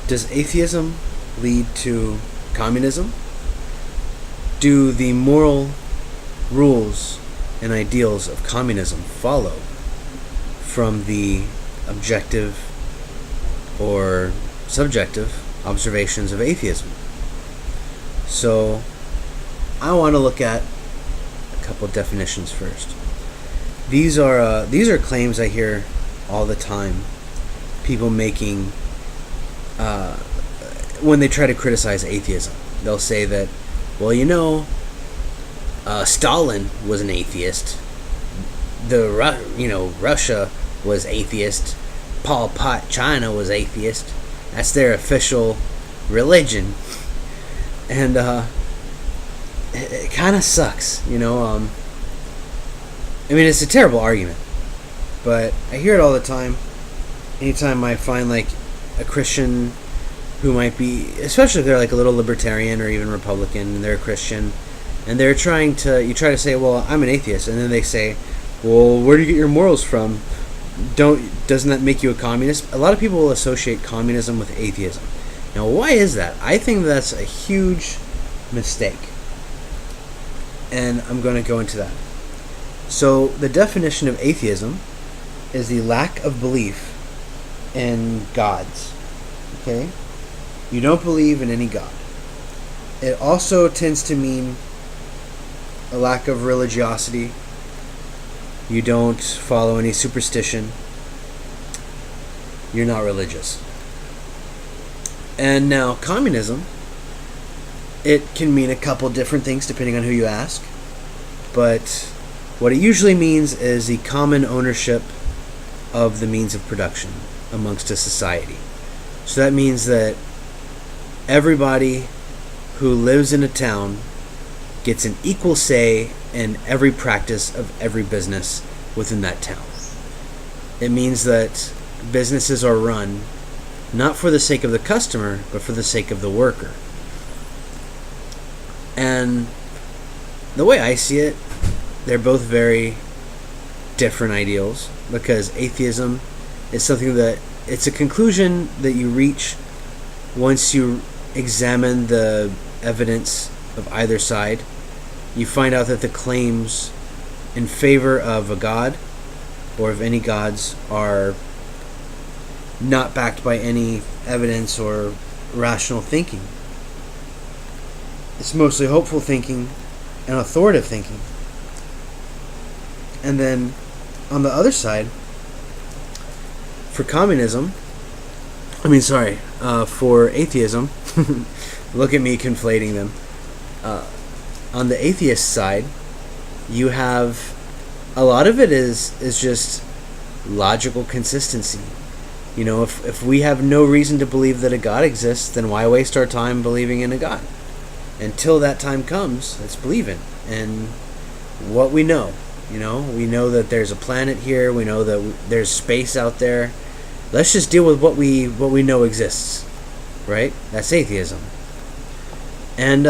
Does atheism lead to communism? Do the moral rules and ideals of communism follow from the objective or subjective observations of atheism? So I want to look at a couple definitions first. These are claims I hear all the time. People making when they try to criticize atheism, they'll say that, well, Stalin was an atheist. Russia was atheist. Pol Pot, China was atheist. That's their official religion, and it kind of sucks, it's a terrible argument, but I hear it all the time. Anytime I find like a Christian who might be, especially if they're like a little libertarian or even Republican, and they're a Christian, and you try to say, well, I'm an atheist, and then they say, well, where do you get your morals from? Doesn't that make you a communist? A lot of people will associate communism with atheism. Now, why is that? I think that's a huge mistake, and I'm going to go into that. So, the definition of atheism is the lack of belief in gods. Okay? You don't believe in any god. It also tends to mean a lack of religiosity. You don't follow any superstition. You're not religious. And now, communism, it can mean a couple different things depending on who you ask. But what it usually means is the common ownership of the means of production amongst a society. So that means that everybody who lives in a town gets an equal say in every practice of every business within that town. It means that businesses are run not for the sake of the customer, but for the sake of the worker. And the way I see it, they're both very different ideals, because atheism is something that it's a conclusion that you reach once you examine the evidence of either side. You find out that the claims in favor of a god or of any gods are not backed by any evidence or rational thinking. It's mostly hopeful thinking and authoritative thinking. And then on the other side, for atheism, look at me conflating them. On the atheist side, you have a lot of it is just logical consistency. If we have no reason to believe that a God exists, then why waste our time believing in a God? Until that time comes, let's believe in what we know. We know that there's a planet here. We know that there's space out there. Let's just deal with what we know exists, right? That's atheism. And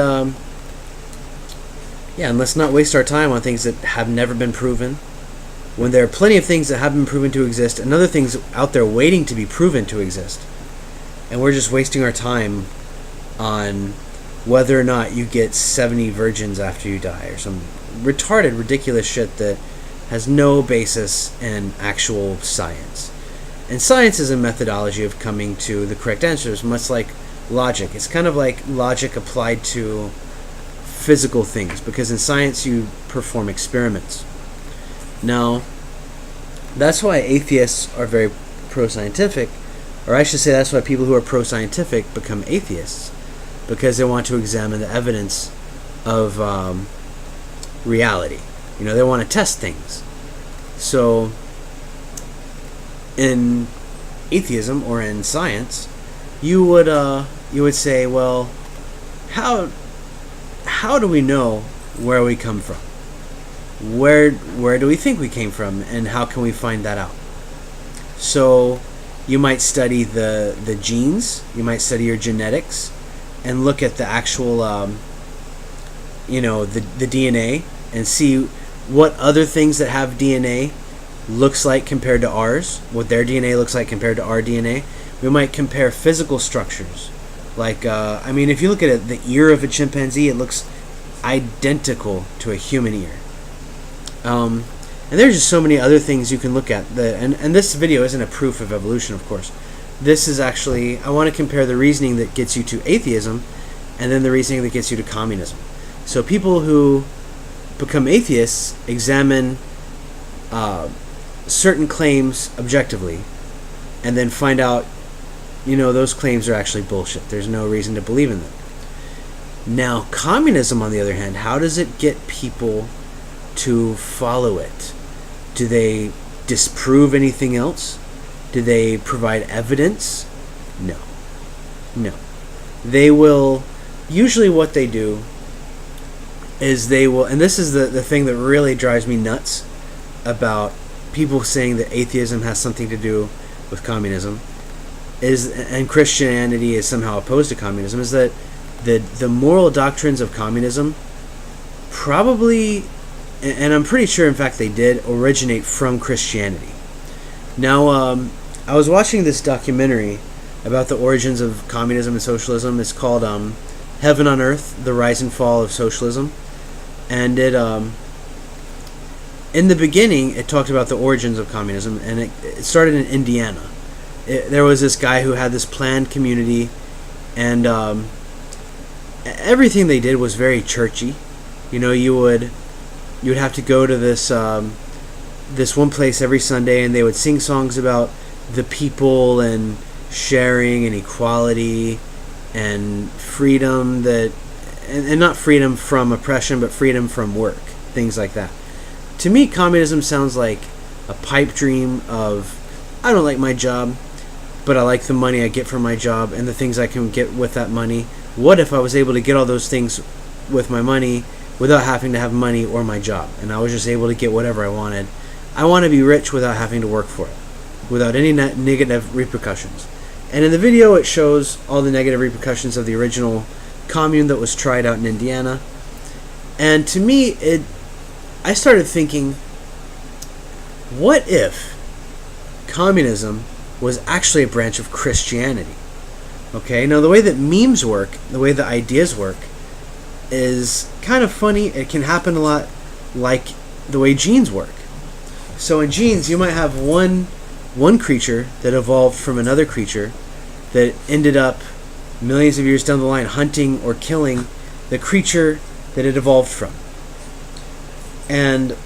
and let's not waste our time on things that have never been proven, when there are plenty of things that have been proven to exist and other things out there waiting to be proven to exist. And we're just wasting our time on whether or not you get 70 virgins after you die, or some retarded, ridiculous shit that has no basis in actual science. And science is a methodology of coming to the correct answers, much like logic. It's kind of like logic applied to physical things, because in science you perform experiments. Now, that's why atheists are very pro-scientific, or I should say that's why people who are pro-scientific become atheists, because they want to examine the evidence of reality. They want to test things. So, in atheism or in science, you would say, well, how do we know where we come from? Where do we think we came from, and how can we find that out? So you might study the genes, you might study your genetics, and look at the actual the DNA, and see what other things that have DNA looks like compared to ours, what their DNA looks like compared to our DNA. We might compare physical structures. Like, if you look at it, the ear of a chimpanzee, it looks identical to a human ear. And there's just so many other things you can look at. And this video isn't a proof of evolution, of course. This is actually, I want to compare the reasoning that gets you to atheism and then the reasoning that gets you to communism. So people who become atheists examine certain claims objectively and then find out, those claims are actually bullshit. There's no reason to believe in them. Now, communism, on the other hand, how does it get people to follow it? Do they disprove anything else? Do they provide evidence? No. They will, usually what they do is they will, and this is the thing that really drives me nuts about people saying that atheism has something to do with communism, and Christianity is somehow opposed to communism, is that the moral doctrines of communism probably, and I'm pretty sure in fact they did, originate from Christianity. Now, I was watching this documentary about the origins of communism and socialism. It's called Heaven on Earth, The Rise and Fall of Socialism. And it, in the beginning, it talked about the origins of communism, and it started in Indiana. There was this guy who had this planned community, and everything they did was very churchy. You would have to go to this one place every Sunday, and they would sing songs about the people and sharing and equality and freedom, and not freedom from oppression, but freedom from work, things like that. To me, communism sounds like a pipe dream of, I don't like my job, but I like the money I get from my job and the things I can get with that money. What if I was able to get all those things with my money without having to have money or my job, and I was just able to get whatever I wanted? I want to be rich without having to work for it, without any negative repercussions. And in the video, it shows all the negative repercussions of the original commune that was tried out in Indiana. And to me, I started thinking, what if communism was actually a branch of Christianity? Okay, now the way that memes work, the way that ideas work, is kind of funny. It can happen a lot like the way genes work. So in genes, you might have one creature that evolved from another creature that ended up millions of years down the line hunting or killing the creature that it evolved from. And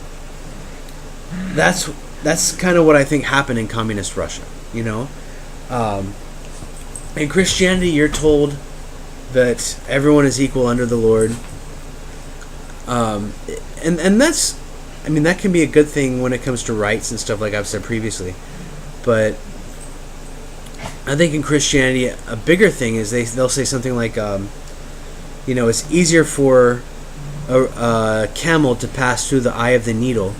that's kind of what I think happened in communist Russia. In Christianity, you're told that everyone is equal under the Lord, and that's, that can be a good thing when it comes to rights and stuff, like I've said previously. But I think in Christianity, a bigger thing is they'll say something like, it's easier for a camel to pass through the eye of the needle,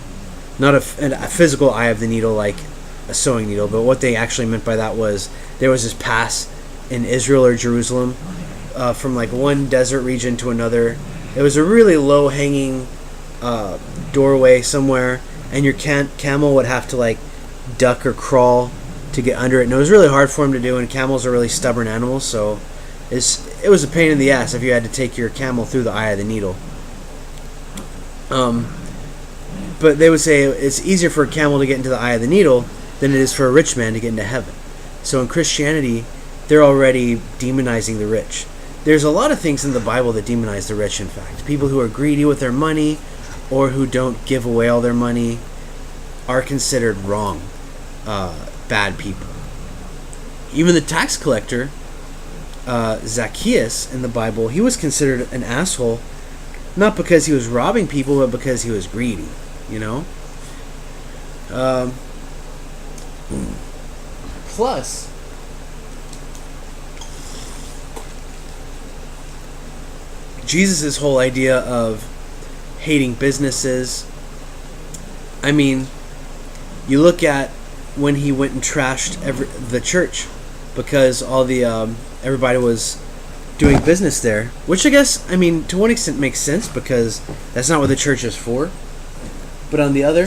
not a physical eye of the needle like a sewing needle, but what they actually meant by that was there was this pass in Israel or Jerusalem from like one desert region to another. It was a really low-hanging doorway somewhere, and your camel would have to like duck or crawl to get under it, and it was really hard for him to do, and camels are really stubborn animals, so it was a pain in the ass if you had to take your camel through the eye of the needle. But they would say it's easier for a camel to get into the eye of the needle than it is for a rich man to get into heaven. So in Christianity, they're already demonizing the rich. There's a lot of things in the Bible that demonize the rich, in fact. People who are greedy with their money or who don't give away all their money are considered wrong, bad people. Even the tax collector, Zacchaeus in the Bible, he was considered an asshole, not because he was robbing people, but because he was greedy, Plus, Jesus' whole idea of hating businesses. You look at when he went and trashed the church because all the everybody was doing business there, which I guess, to one extent makes sense because that's not what the church is for. But on the other,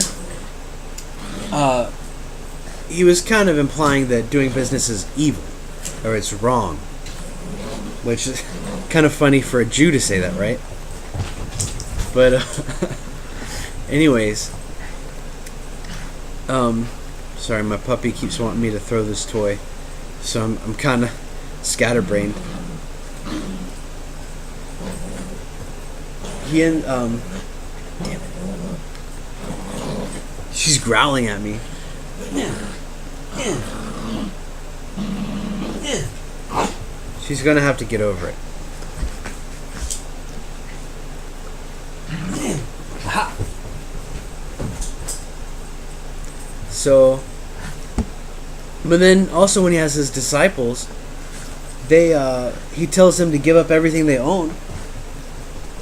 he was kind of implying that doing business is evil. or it's wrong. Which is kind of funny for a Jew to say that, right? But anyways, sorry, my puppy keeps wanting me to throw this toy, so I'm kind of scatterbrained. Damn it. She's growling at me. She's gonna have to get over it. So, but then also when he has his disciples, he tells them to give up everything they own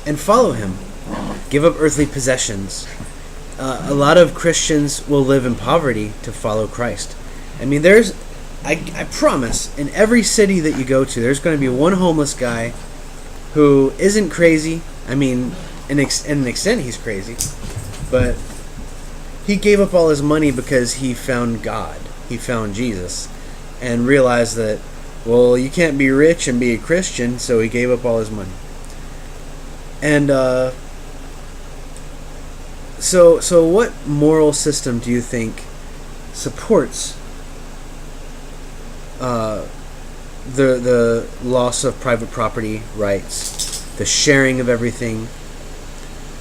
and follow him. Give up earthly possessions. A lot of Christians will live in poverty to follow Christ. I mean, I promise, in every city that you go to, there's going to be one homeless guy who isn't crazy. I mean, in an extent, he's crazy. But he gave up all his money because he found God. He found Jesus. And realized that, well, you can't be rich and be a Christian, so he gave up all his money. And, so what moral system do you think supports the loss of private property rights, the sharing of everything?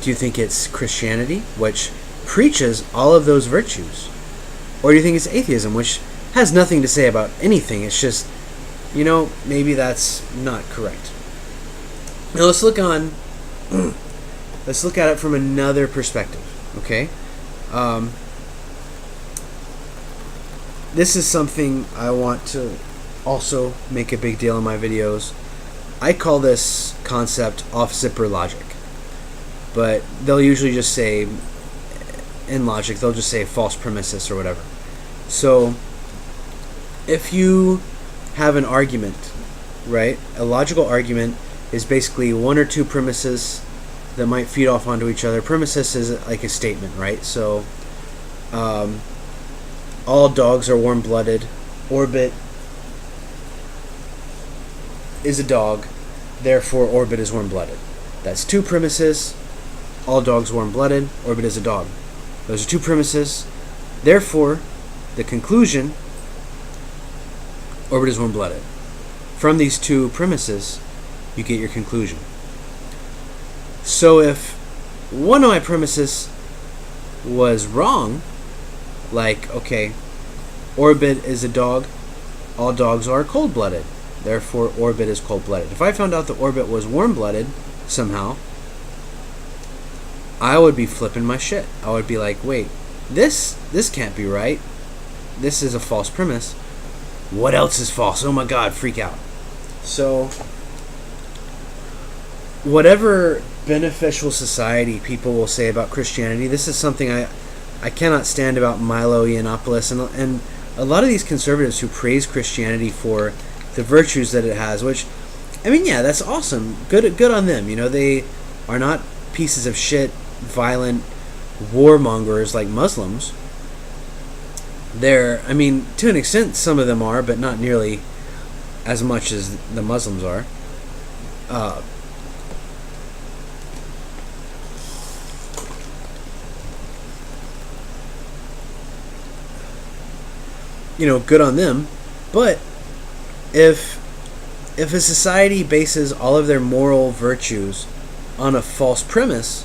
Do you think it's Christianity, which preaches all of those virtues? Or do you think it's atheism, which has nothing to say about anything? It's just, maybe that's not correct. Now let's look at it from another perspective, okay? This is something I want to also make a big deal in my videos. I call this concept off-zipper logic. But they'll usually just say, in logic, they'll just say false premises or whatever. So, if you have an argument, right? A logical argument is basically one or two premises that might feed off onto each other. Premises is like a statement, right? So, all dogs are warm-blooded. Orbit is a dog, therefore Orbit is warm-blooded. That's two premises. All dogs warm-blooded. Orbit is a dog. Those are two premises. Therefore, the conclusion, Orbit is warm-blooded. From these two premises, you get your conclusion. So if one of my premises was wrong, like, okay, Orbit is a dog, all dogs are cold-blooded, therefore Orbit is cold-blooded. If I found out that Orbit was warm-blooded somehow, I would be flipping my shit. I would be like, wait, this can't be right. This is a false premise. What else is false? Oh my god, freak out. So, whatever beneficial society people will say about Christianity, this is something I cannot stand about Milo Yiannopoulos and a lot of these conservatives who praise Christianity for the virtues that it has, which, I mean, yeah, that's awesome. Good on them. They are not pieces of shit, violent warmongers like Muslims. I mean, to an extent, some of them are, but not nearly as much as the Muslims are. Good on them. But if a society bases all of their moral virtues on a false premise,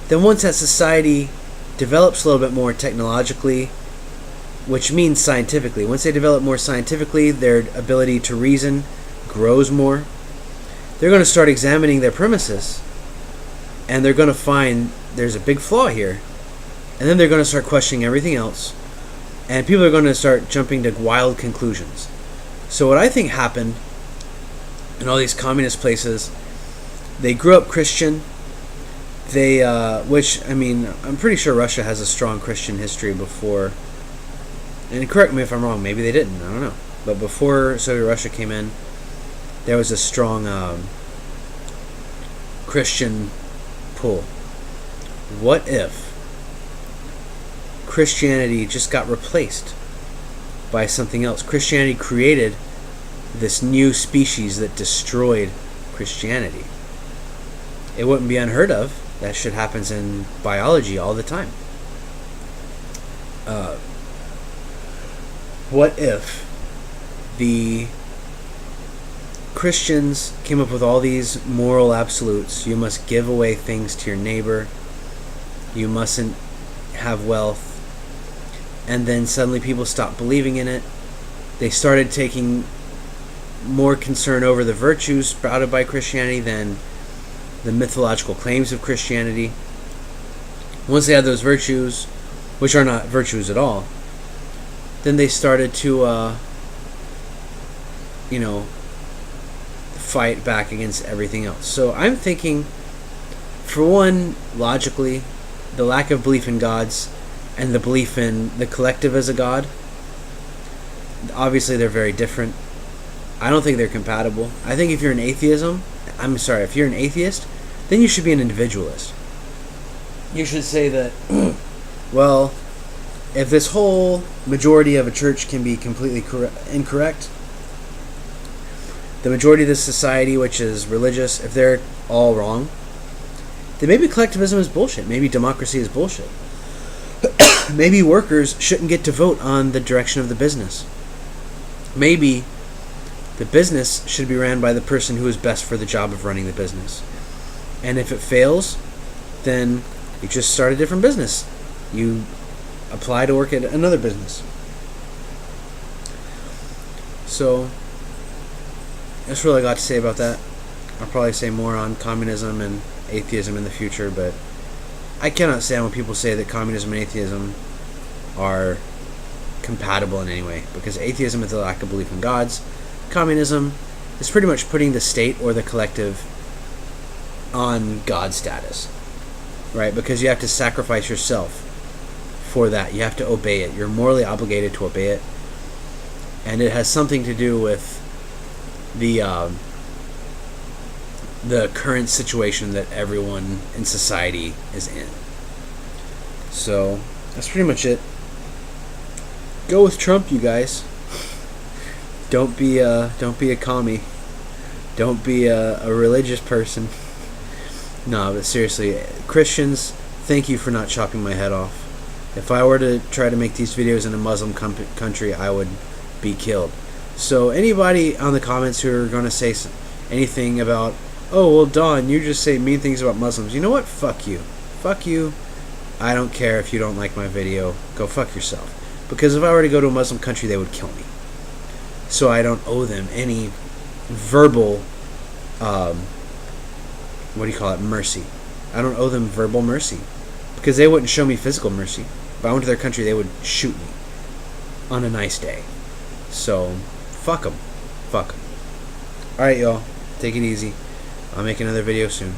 then once that society develops a little bit more technologically, which means scientifically, once they develop more scientifically, their ability to reason grows more, they're going to start examining their premises, and they're going to find there's a big flaw here, and then they're going to start questioning everything else, and people are going to start jumping to wild conclusions. So what I think happened in all these communist places, they grew up Christian. Which, I mean, I'm pretty sure Russia has a strong Christian history before, and correct me if I'm wrong, maybe they didn't, I don't know. But before Soviet Russia came in, there was a strong Christian pull. What if Christianity just got replaced by something else? Christianity created this new species that destroyed Christianity. It wouldn't be unheard of. That shit happens in biology all the time. What if the Christians came up with all these moral absolutes? You must give away things to your neighbor. You mustn't have wealth. And then suddenly people stopped believing in it. They started taking more concern over the virtues sprouted by Christianity than the mythological claims of Christianity. Once they had those virtues, which are not virtues at all, then they started to, fight back against everything else. So I'm thinking, for one, logically, the lack of belief in gods and the belief in the collective as a god, obviously they're very different. I don't think they're compatible. I think if you're an atheist, then you should be an individualist. You should say that, well, if this whole majority of a church can be completely incorrect, the majority of this society, which is religious, if they're all wrong, then maybe collectivism is bullshit. Maybe democracy is bullshit. Maybe workers shouldn't get to vote on the direction of the business. Maybe the business should be ran by the person who is best for the job of running the business. And if it fails, then you just start a different business. You apply to work at another business. So that's really all I got to say about that. I'll probably say more on communism and atheism in the future, but I cannot stand when people say that communism and atheism are compatible in any way, because atheism is the lack of belief in gods. Communism is pretty much putting the state or the collective on God status, right? Because you have to sacrifice yourself for that. You have to obey it. You're morally obligated to obey it, and it has something to do with the current situation that everyone in society is in. So that's pretty much it. Go with Trump, you guys. Don't be a commie. Don't be a religious person. No, but seriously, Christians, thank you for not chopping my head off. If I were to try to make these videos in a Muslim country, I would be killed. So anybody on the comments who are going to say anything about, oh, well, Don, you just say mean things about Muslims. You know what? Fuck you. Fuck you. I don't care if you don't like my video. Go fuck yourself. Because if I were to go to a Muslim country, they would kill me. So I don't owe them any verbal, mercy. I don't owe them verbal mercy. Because they wouldn't show me physical mercy. If I went to their country, they would shoot me on a nice day. So, fuck them. Fuck them. Alright, y'all. Take it easy. I'll make another video soon.